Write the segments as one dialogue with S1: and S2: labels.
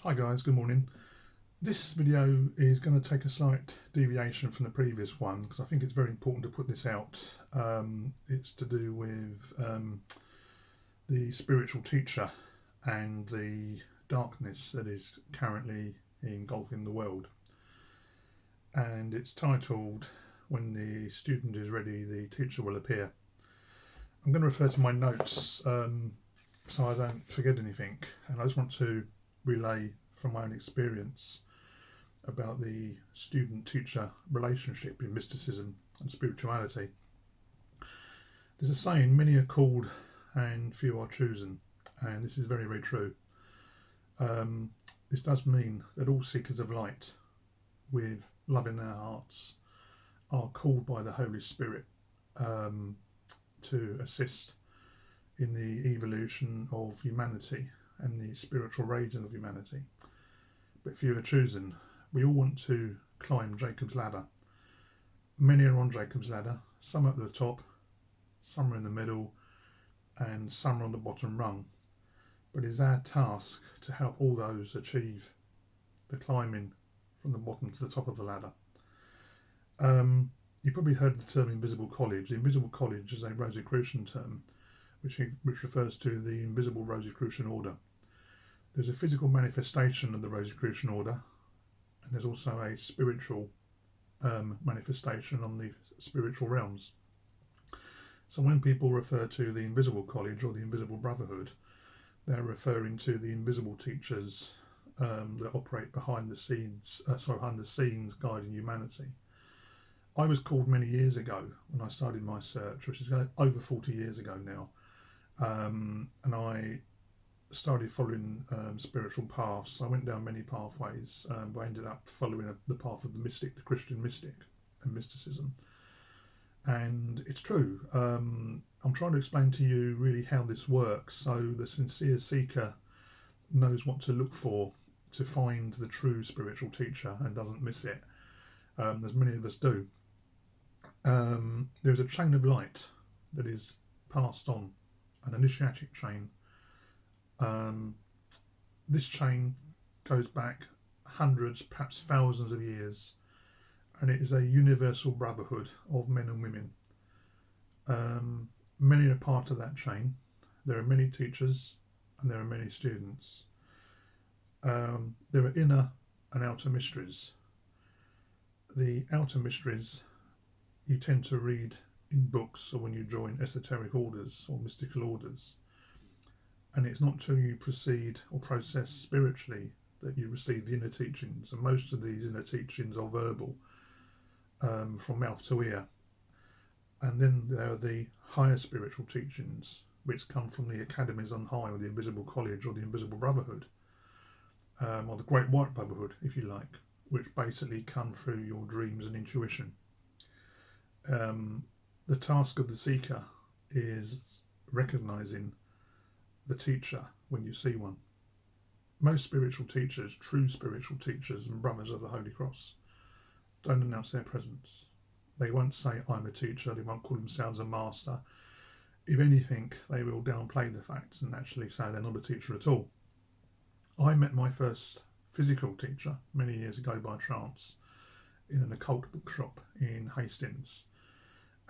S1: Hi guys, good morning. This video is going to take a slight deviation from the previous one because I think it's very important to put this out. It's to do with the spiritual teacher and the darkness that is currently engulfing the world. And it's titled, "When the student is ready, the teacher will appear." I'm going to refer to my notes so I don't forget anything, and I just want to relay from my own experience about the student-teacher relationship in mysticism and spirituality. There's a saying, many are called and few are chosen, and this is very, very true. This does mean that all seekers of light with love in their hearts are called by the Holy Spirit to assist in the evolution of humanity and the spiritual raising of humanity. But few are chosen. We all want to climb Jacob's ladder. Many are on Jacob's ladder, some at the top, some are in the middle, and some are on the bottom rung. But it's our task to help all those achieve the climbing from the bottom to the top of the ladder. You probably heard the term invisible college. The invisible college is a Rosicrucian term which refers to the invisible Rosicrucian order. There's a physical manifestation of the Rosicrucian order, and there's also a spiritual manifestation on the spiritual realms. So when people refer to the invisible college or the invisible brotherhood, they're referring to the invisible teachers that operate behind the scenes guiding humanity. I was called many years ago when I started my search, which is over 40 years ago now, and I started following spiritual paths. I went down many pathways, but I ended up following the path of the mystic, the Christian mystic and mysticism. And it's true. I'm trying to explain to you really how this works so the sincere seeker knows what to look for to find the true spiritual teacher and doesn't miss it, as many of us do. There's a chain of light that is passed on, an initiatic chain. This chain goes back hundreds, perhaps thousands of years, and it is a universal brotherhood of men and women. Many are part of that chain. There are many teachers and there are many students. There are inner and outer mysteries. The outer mysteries you tend to read in books or when you join esoteric orders or mystical orders. And it's not till you proceed or process spiritually that you receive the inner teachings. And most of these inner teachings are verbal, from mouth to ear. And then there are the higher spiritual teachings, which come from the academies on high, or the invisible college, or the invisible brotherhood, or the great white brotherhood, if you like, which basically come through your dreams and intuition. The task of the seeker is recognizing the teacher when you see one. Most spiritual teachers, true spiritual teachers and brothers of the Holy Cross, don't announce their presence. They won't say, "I'm a teacher." They won't call themselves a master. If anything, they will downplay the facts and actually say they're not a teacher at all. I met my first physical teacher many years ago by chance in an occult bookshop in Hastings.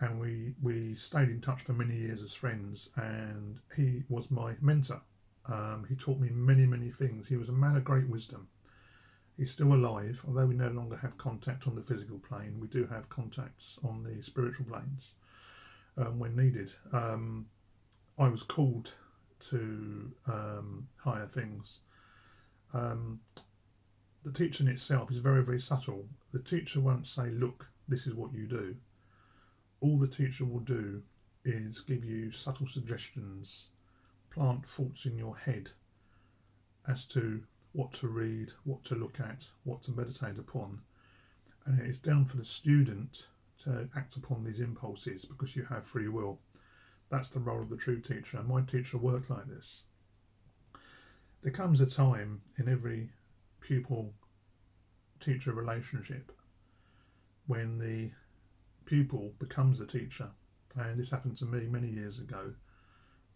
S1: And we stayed in touch for many years as friends, and he was my mentor. He taught me many, many things. He was a man of great wisdom. He's still alive, although we no longer have contact on the physical plane. We do have contacts on the spiritual planes when needed. I was called to higher things. The teaching itself is very, very subtle. The teacher won't say, "Look, this is what you do." All the teacher will do is give you subtle suggestions, plant thoughts in your head as to what to read, what to look at, what to meditate upon. And it is down for the student to act upon these impulses because you have free will. That's the role of the true teacher. And my teacher worked like this. There comes a time in every pupil-teacher relationship when the pupil becomes the teacher, and this happened to me many years ago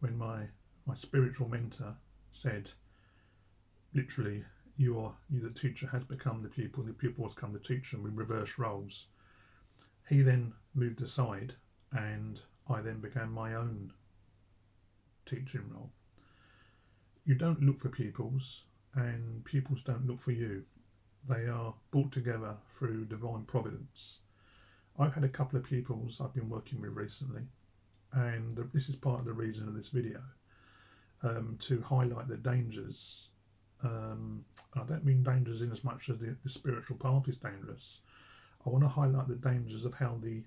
S1: when my spiritual mentor said, literally, the teacher has become the pupil and the pupil has become the teacher, and we reverse roles. He then moved aside and I then began my own teaching role. You don't look for pupils and pupils don't look for you. They are brought together through divine providence. I've had a couple of pupils I've been working with recently, and this is part of the reason of this video, to highlight the dangers. I don't mean dangers in as much as the spiritual path is dangerous. I want to highlight the dangers of how the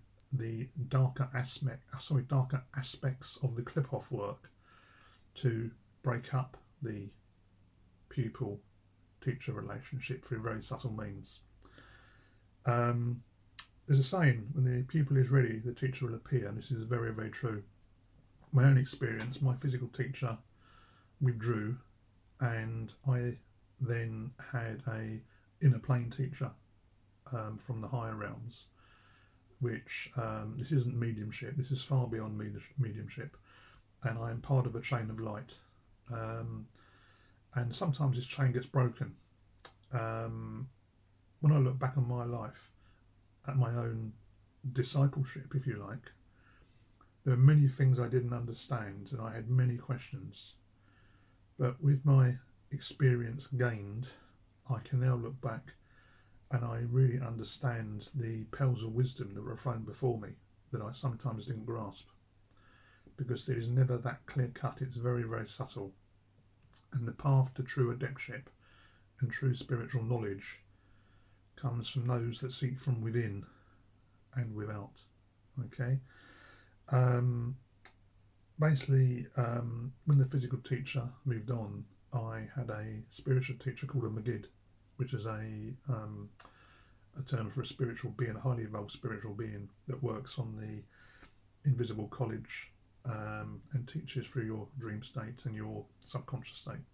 S1: darker aspects of the clip-off work to break up the pupil-teacher relationship through very subtle means. There's a saying, when the pupil is ready, the teacher will appear, and this is very, very true. My own experience, my physical teacher withdrew, and I then had a inner plane teacher from the higher realms, which this isn't mediumship, this is far beyond mediumship, and I am part of a chain of light, and sometimes this chain gets broken. When I look back on my life, at my own discipleship, if you like, there are many things I didn't understand and I had many questions, but with my experience gained, I can now look back and I really understand the pearls of wisdom that were thrown before me that I sometimes didn't grasp, because it is never that clear cut. It's very, very subtle, and the path to true adeptship and true spiritual knowledge comes from those that seek from within and without. Okay. Basically, when the physical teacher moved on, I had a spiritual teacher called a Magid, which is a term for a spiritual being, a highly evolved spiritual being that works on the invisible college and teaches through your dream state and your subconscious state.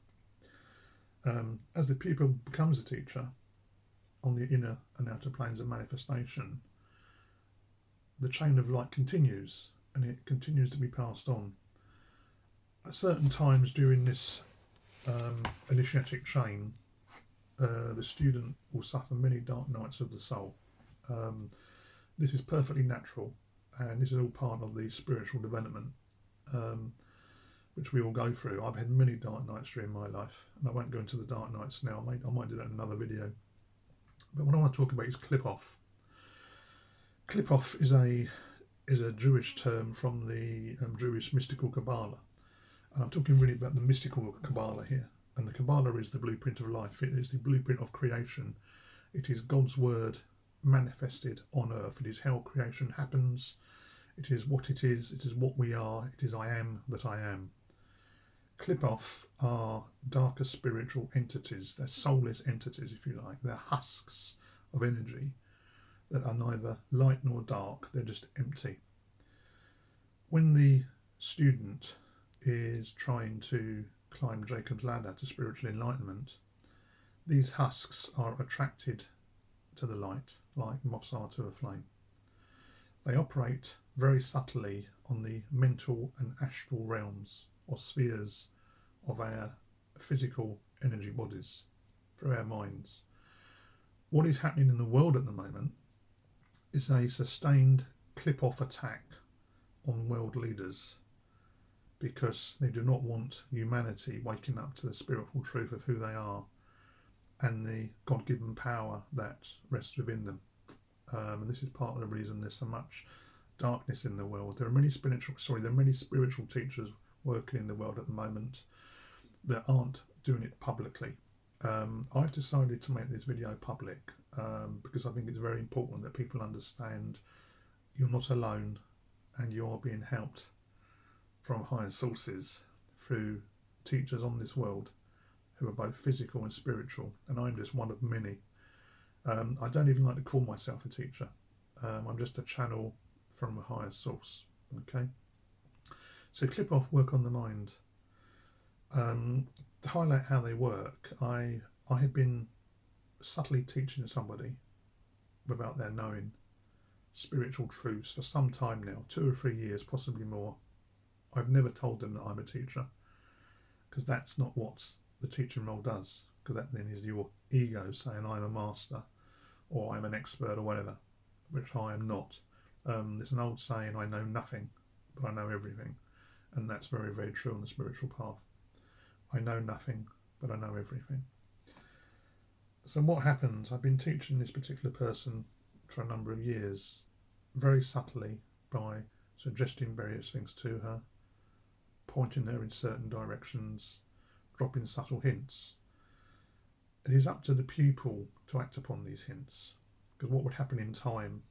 S1: As the pupil becomes a teacher on the inner and outer planes of manifestation, the chain of light continues, and it continues to be passed on. At certain times during this initiatic chain, the student will suffer many dark nights of the soul. This is perfectly natural, and this is all part of the spiritual development which we all go through. I've had many dark nights during my life, and I won't go into the dark nights now. I might do that in another video. But what I want to talk about is clip-off. Clip-off is a Jewish term from the Jewish mystical Kabbalah. And I'm talking really about the mystical Kabbalah here. And the Kabbalah is the blueprint of life. It is the blueprint of creation. It is God's word manifested on earth. It is how creation happens. It is what it is. It is what we are. It is I am that I am. Clip-off are darker spiritual entities. They're soulless entities, if you like. They're husks of energy that are neither light nor dark. They're just empty. When the student is trying to climb Jacob's ladder to spiritual enlightenment, these husks are attracted to the light like moths are to a flame. They operate very subtly on the mental and astral realms or spheres of our physical energy bodies through our minds. What is happening in the world at the moment is a sustained clip-off attack on world leaders, because they do not want humanity waking up to the spiritual truth of who they are and the God-given power that rests within them. And this is part of the reason there's so much darkness in the world. There are many spiritual teachers working in the world at the moment that aren't doing it publicly. I've decided to make this video public because I think it's very important that people understand you're not alone and you're being helped from higher sources through teachers on this world who are both physical and spiritual, and I'm just one of many. I don't even like to call myself a teacher. I'm just a channel from a higher source. Okay, so clip-off work on the mind. To highlight how they work, I have been subtly teaching somebody without their knowing spiritual truths for some time now, 2 or 3 years, possibly more. I've never told them that I'm a teacher, because that's not what the teaching role does. because that then is your ego saying I'm a master or I'm an expert or whatever, which I am not. There's an old saying, I know nothing, but I know everything. And that's very, very true on the spiritual path. I know nothing, but I know everything. So what happens, I've been teaching this particular person for a number of years, very subtly, by suggesting various things to her, pointing her in certain directions, dropping subtle hints. It is up to the pupil to act upon these hints, because what would happen in time,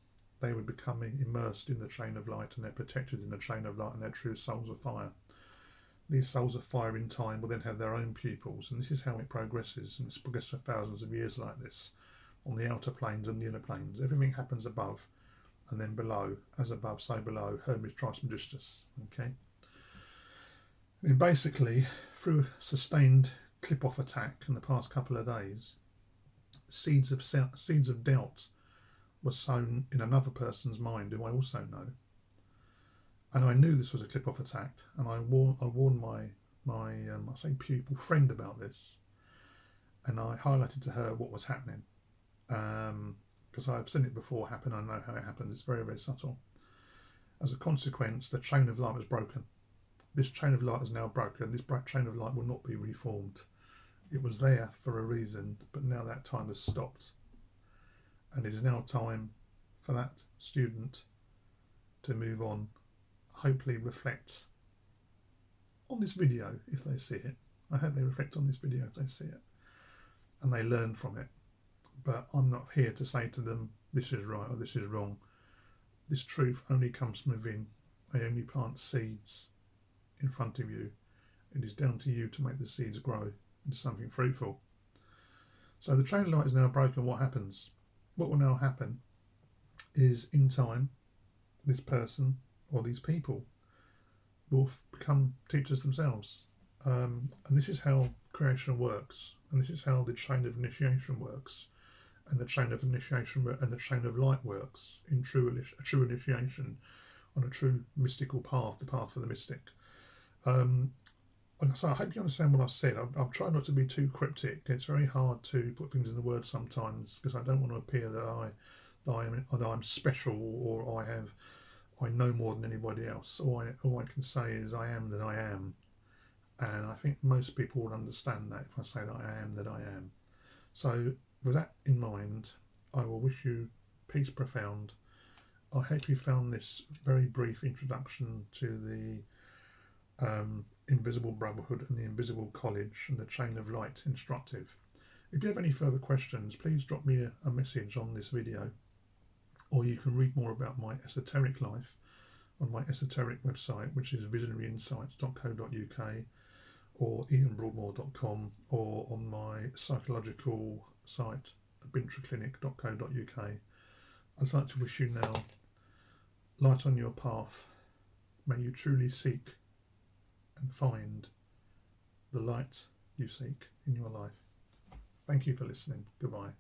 S1: they would become immersed in the chain of light, and they're protected in the chain of light, and they're true souls of fire. These souls of fire in time will then have their own pupils, and this is how it progresses, and it's progressed for thousands of years like this, on the outer planes and the inner planes. Everything happens above, and then below, as above, so below, Hermes Trismegistus. Okay. And basically, through a sustained clip-off attack in the past couple of days, seeds of doubt were sown in another person's mind who I also know. And I knew this was a clip-off attack, and I warned my I say pupil friend about this, and I highlighted to her what was happening, because I've seen it before happen. I know how it happens. It's very, very subtle. As a consequence, the chain of light was broken. This chain of light is now broken. This chain of light will not be reformed. It was there for a reason, but now that time has stopped. And it is now time for that student to move on, hopefully reflect on this video if they see it. I hope they reflect on this video if they see it, and they learn from it. But I'm not here to say to them, this is right or this is wrong. This truth only comes from within. I only plant seeds in front of you. It is down to you to make the seeds grow into something fruitful. So the chain of light is now broken. What happens? What will now happen is, in time, this person or these people will become teachers themselves. And this is how creation works, and this is how the chain of initiation works, and the chain of initiation and the chain of light works in true initiation, on a true mystical path, the path of the mystic. And so I hope you understand what I've said. I'll try not to be too cryptic. It's very hard to put things into words sometimes, because I don't want to appear that I'm special, or I know more than anybody else. All I can say is I am that I am. And I think most people would understand that if I say that I am that I am. So with that in mind, I will wish you peace profound. I hope you found this very brief introduction to the Invisible Brotherhood and the Invisible College and the Chain of Light instructive. If you have any further questions, please drop me a message on this video, or you can read more about my esoteric life on my esoteric website, which is visionaryinsights.co.uk, or ianbroadmore.com, or on my psychological site, bintraclinic.co.uk. I'd like to wish you now light on your path. May you truly seek and find the light you seek in your life. Thank you for listening. Goodbye.